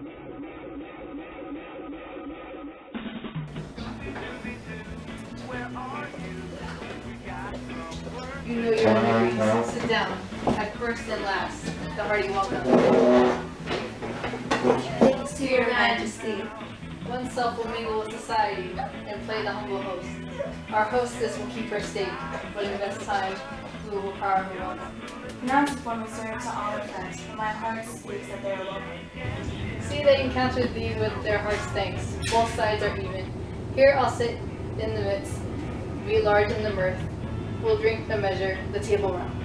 You know your degrees. Sit down. At first and last, the hearty welcome. Thanks to your majesty. Oneself will mingle with society and play the humble host. Our hostess will keep her state, but in best time, we will require her welcome. Pronounce for me, sir, to all our friends, for my heart speaks that they are welcome. See, they encounter thee with their heart's thanks. Both sides are even. Here I'll sit in the midst, be large in the mirth. We'll drink a measure, the table round.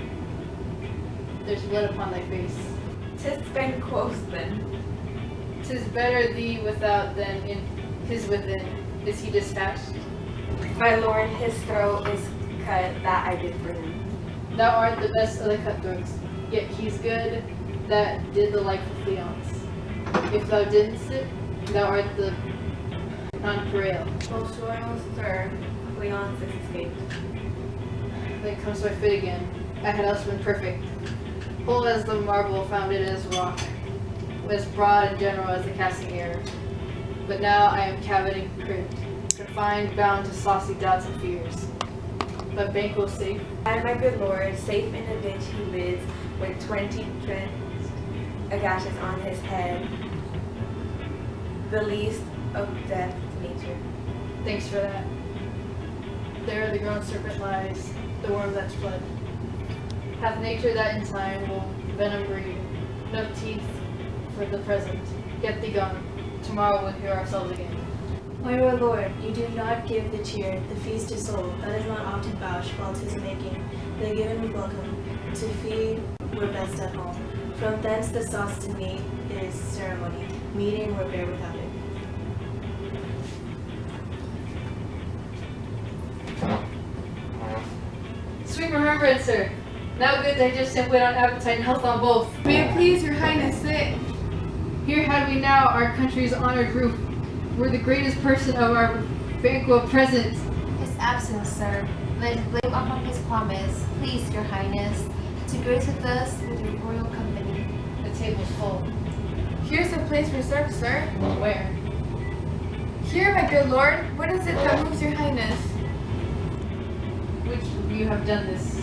There's blood upon thy face. 'Tis been quoth then. 'Tis better thee without than in his within. Is he dispatched? My lord, his throat is cut, that I did for him. Thou art the best of the cutthroats, yet he's good that did the like for Cleon's. If thou didn't it, thou art the nonpareil. Most royal sir, Cleon's is escaped. Then comes my fit again. I had else been perfect. Whole as the marble, founded as rock, as broad and general as the casting air. But now I am cavity crimped, confined, bound to saucy doubts and fears. But Banquo safe. And my good lord, safe in a ditch he lives, with 20 drenched agashes on his head, the least of death to nature. Thanks for that. There the grown serpent lies, the worm that's fled. Hath nature that in time will venom breed, no teeth for the present. Get thee gone. Tomorrow we'll hear ourselves again. My royal lord, you do not give the cheer, the feast to soul, that is not often vouched while 'tis making. The given we welcome, to feed we're best at home. From thence the sauce to meat is ceremony, meeting we're bare without it. Sweet remembrance, sir. Now good digestion, wait on appetite, and health on both. May it please your highness sit. Here had we now our country's honored roof. We're the greatest person of our banquet present. His absence, sir, laid blame upon his promise, please your highness, to grace with us with your royal company. The table's full. Here's a place reserved, sir. Where? Here, my good lord. What is it that moves your highness? Which of you have done this?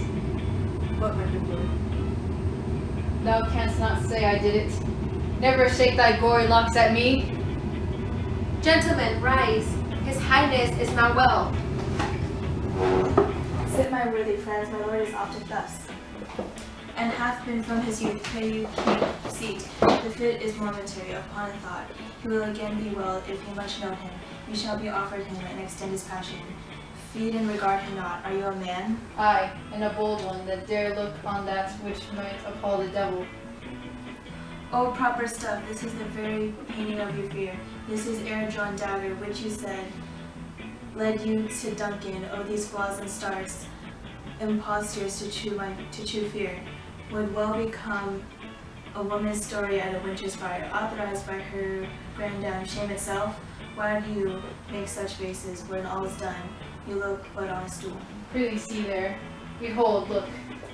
What, my good lord? Thou canst not say I did it. Never shake thy gory locks at me. Gentlemen, rise. His highness is not well. Sit, my worthy friends, my lord is often thus, and hath been from his youth. Pray you keep seat. The fit is momentary, upon a thought. He will again be well if you much know him. You shall be offered him and extend his passion. Feed and regard him not. Are you a man? Aye, and a bold one that dare look on that which might appall the devil. Oh, proper stuff, this is the very painting of your fear. This is air-drawn dagger, which you said led you to Duncan. Oh, these flaws and starts, impostures to chew fear, would well become a woman's story at a winter's fire, authorized by her grandam. Shame itself? Why do you make such faces when all is done? You look but on a stool. Prithee see there. Behold, look.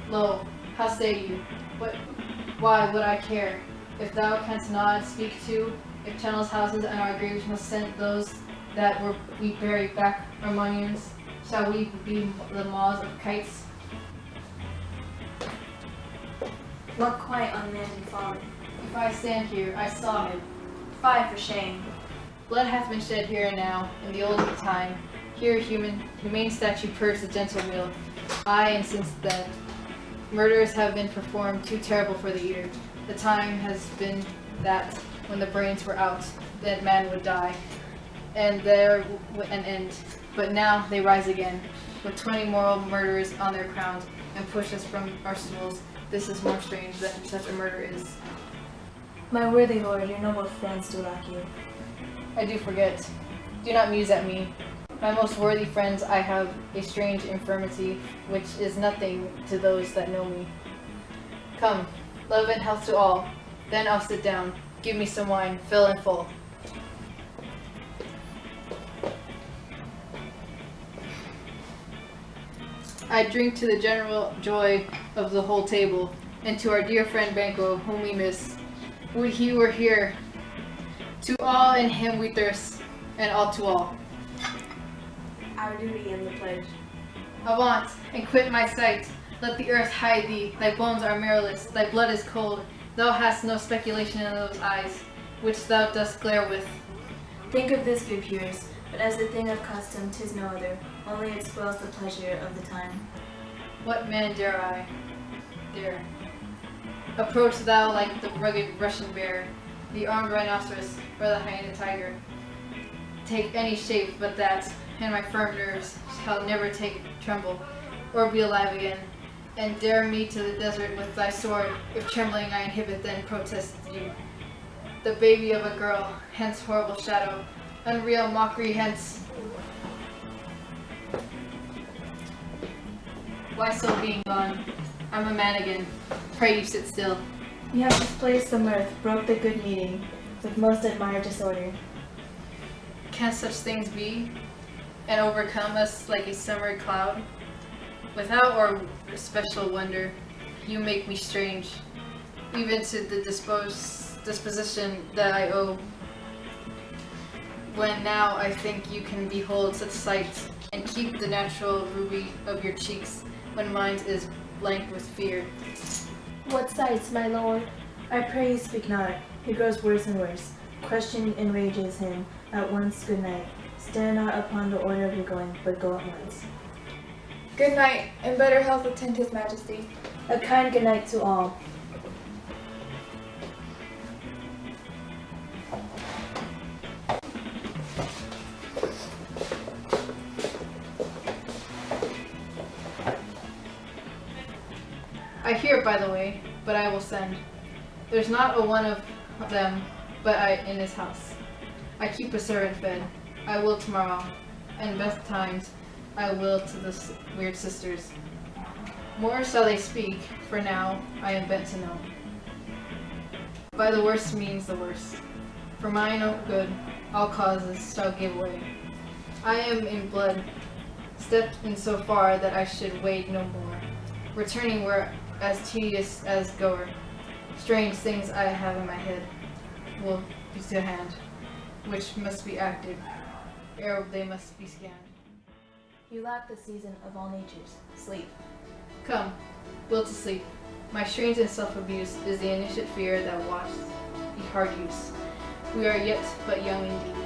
Lo, how say you? Why would I care? If thou canst not speak to, if channels, houses, and our graves must send those that we bury back our monuments, shall we be the maws of kites? What quite unmanned and fallen? If I stand here, I saw him. Fie for shame. Blood hath been shed here and now, in the olden time. Here humane statue purged the gentle wheel. Aye, and since then, murders have been performed too terrible for the ear. The time has been that when the brains were out, that man would die, and there an end. But now they rise again, with 20 moral murderers on their crowns, and push us from our stools. This is more strange than such a murder is. My worthy lord, your noble friends do lack you. I do forget. Do not muse at me. My most worthy friends, I have a strange infirmity, which is nothing to those that know me. Come, love and health to all. Then I'll sit down. Give me some wine, fill and full. I drink to the general joy of the whole table, and to our dear friend Banquo, whom we miss. Would he were here. To all in him we thirst, and all to all. Our duty and the pledge. Avaunt, and quit my sight. Let the earth hide thee. Thy bones are marrowless, thy blood is cold. Thou hast no speculation in those eyes, which thou dost glare with. Think of this, good peers, but as a thing of custom, 'tis no other, only it spoils the pleasure of the time. What man dare I? Dare. Approach thou like the rugged Russian bear, the armed rhinoceros, or the hyena tiger. Take any shape but that, and my firm nerves shall never tremble, or be alive again. And dare me to the desert with thy sword, if trembling I inhibit then protest you. The baby of a girl, hence horrible shadow, unreal mockery hence. Why so being gone? I'm a man again. Pray you sit still. You have displaced the mirth, broke the good meeting, with most admired disorder. Can such things be, and overcome us like a summer cloud? Without or special wonder, you make me strange, even to the disposition that I owe. When now I think you can behold such sights, and keep the natural ruby of your cheeks, when mine is blank with fear. What sights, my lord? I pray you speak not. He grows worse and worse. Question enrages him. At once, good night. Stare not upon the order of your going, but go at once. Good night, and better health attend his majesty. A kind good night to all. I hear, by the way, but I will send. There's not a one of them but I in his house. I keep a servant fed. I will tomorrow, and best times I will to the weird sisters. More shall they speak, for now I am bent to know. By the worst means the worst. For mine own good, all causes shall give way. I am in blood, stepped in so far that I should wade no more. Returning were as tedious as goer. Strange things I have in my head will be to hand, which must be acted, ere they must be scanned. You lack the season of all natures, sleep. Come, will to sleep. My strange and self-abuse is the initiate fear that watches the hard use. We are yet but young indeed.